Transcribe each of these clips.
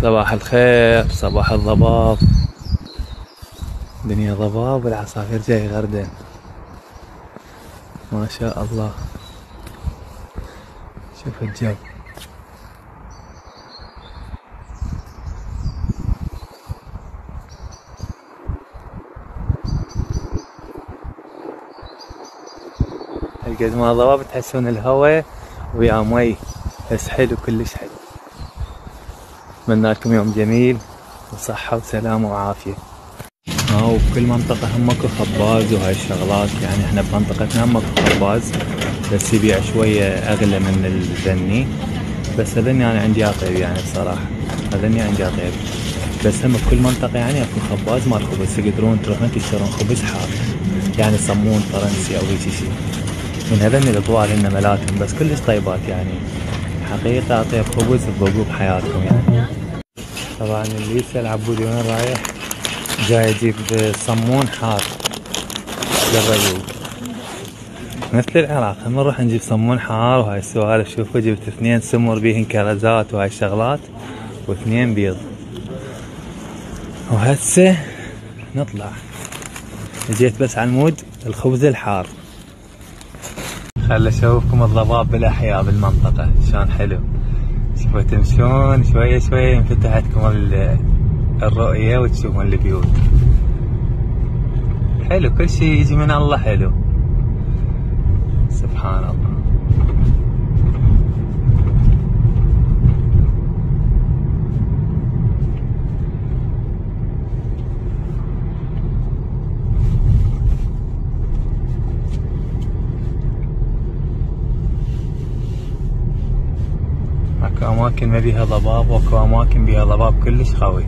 صباح الخير، صباح الضباب. دنيا ضباب والعصافير جاي غردة ما شاء الله. شوف الجو. هالقد ما ضباب تحسون الهواء ويا مي، بس حلو كلش حلو. اتمنى لكم يوم جميل وصحة وسلامة وعافية. وبكل منطقة هم اكو خباز وهاي الشغلات، يعني احنا بمنطقتنا هم اكو خباز بس يبيع شوية اغلى من الذني، بس هذني انا عندي اطيب يعني بصراحة، هذني عندي اطيب. بس هم بكل منطقة يعني اكو خباز مال خبز، تقدرون تروحون تشترون خبز حار، يعني صمون فرنسي او هيجي شي من هذني الاطوال هن ملاتهم، بس كلش طيبات يعني حقيقة اطيب خبز تذوقوه بحياتكم يعني. طبعا اللي يسأل عبودي وين رايح، جاي اجيب صمون حار للرجل مثل العراق. هم نروح نجيب صمون حار وهاي السوالف. شوفوا جبت 2 سمر بيهن كرزات وهاي الشغلات و2 بيض، وهسه نطلع. جيت بس على المود الخبز الحار. خل اشوفكم الضباب بالاحياء بالمنطقة شلون حلو. شوفوا تمشون شوية شوية ينفتح عندكم الرؤية وتشوفون البيوت. حلو، كل شيء يجي من الله حلو، سبحان الله. اكو اماكن ما بيها ضباب واكو اماكن بيها ضباب كلش قوي.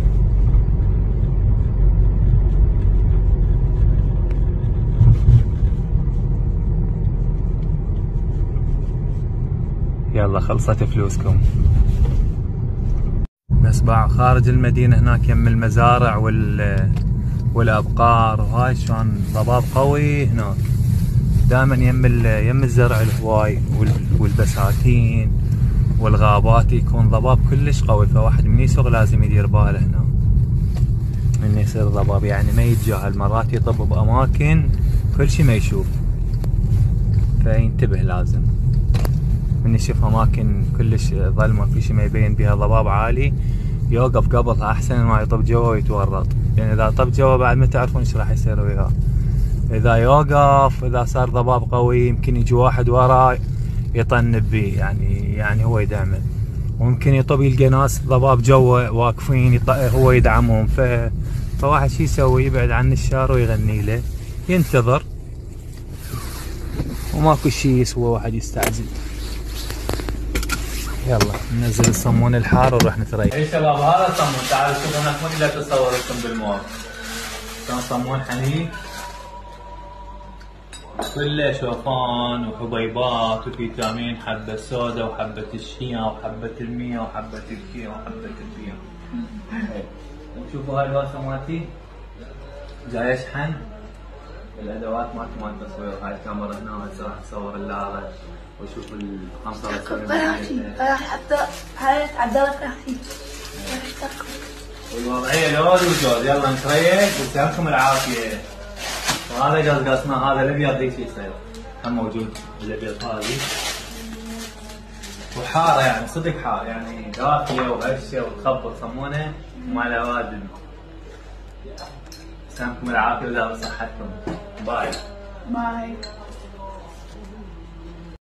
يلا خلصت فلوسكم. بس خارج المدينة هناك يم المزارع والابقار وهاي شلون ضباب قوي هناك. دائما يم الزرع الهواي والبساتين والغابات يكون ضباب كلش قوي، فواحد من يسوق لازم يدير باله هنا من يصير ضباب، يعني ما يتجاهل. مرات يطب باماكن كل شي ما يشوف، فينتبه لازم. من يشوف اماكن كلش ظلمه في شي ما يبين بيها ضباب عالي يوقف قبلها احسن ما يطب جوا ويتورط، لان يعني اذا طب جوا بعد ما تعرفون ايش راح يصير وياه. اذا يوقف اذا صار ضباب قوي يمكن يجي واحد وراه يطنب بيه، يعني هو يدعمه، وممكن يطب يلقى ناس ضباب جوا واقفين هو يدعمهم. فواحد شي يسوي؟ يبعد عن الشارع ويغني له، ينتظر وماكو شي يسوى واحد يستعجل. يلا ننزل الصمون الحار ونروح نتريح. اي شباب هذا الصمون، تعالوا شوفوا هناك مو الا تصور لكم بالمول. كان صمون حنيف كله شوفان وحبيبات وفيتامين، حبة سودا وحبة الشيا وحبة المية وحبة الكيا وحبة البيا. شوفوا هاي الواسطة مالتي جاي اشحن الادوات مالتي مال التصوير. هاي الكاميرا هنا هسه راح تصور اللارة وشوف الخمسة هاي تعدلت اختي والوضعية لول وجوز. يلا نتريق ويسلمكم العافية. وهذا قصقصنا، هذا الابيض ذيك يصير هم موجود الابيض هذه، وحاره يعني صدق حار يعني دافيه وهشه وتخبط صمونه مع الاوادم. يسلمكم العافيه ودام صحتكم. باي.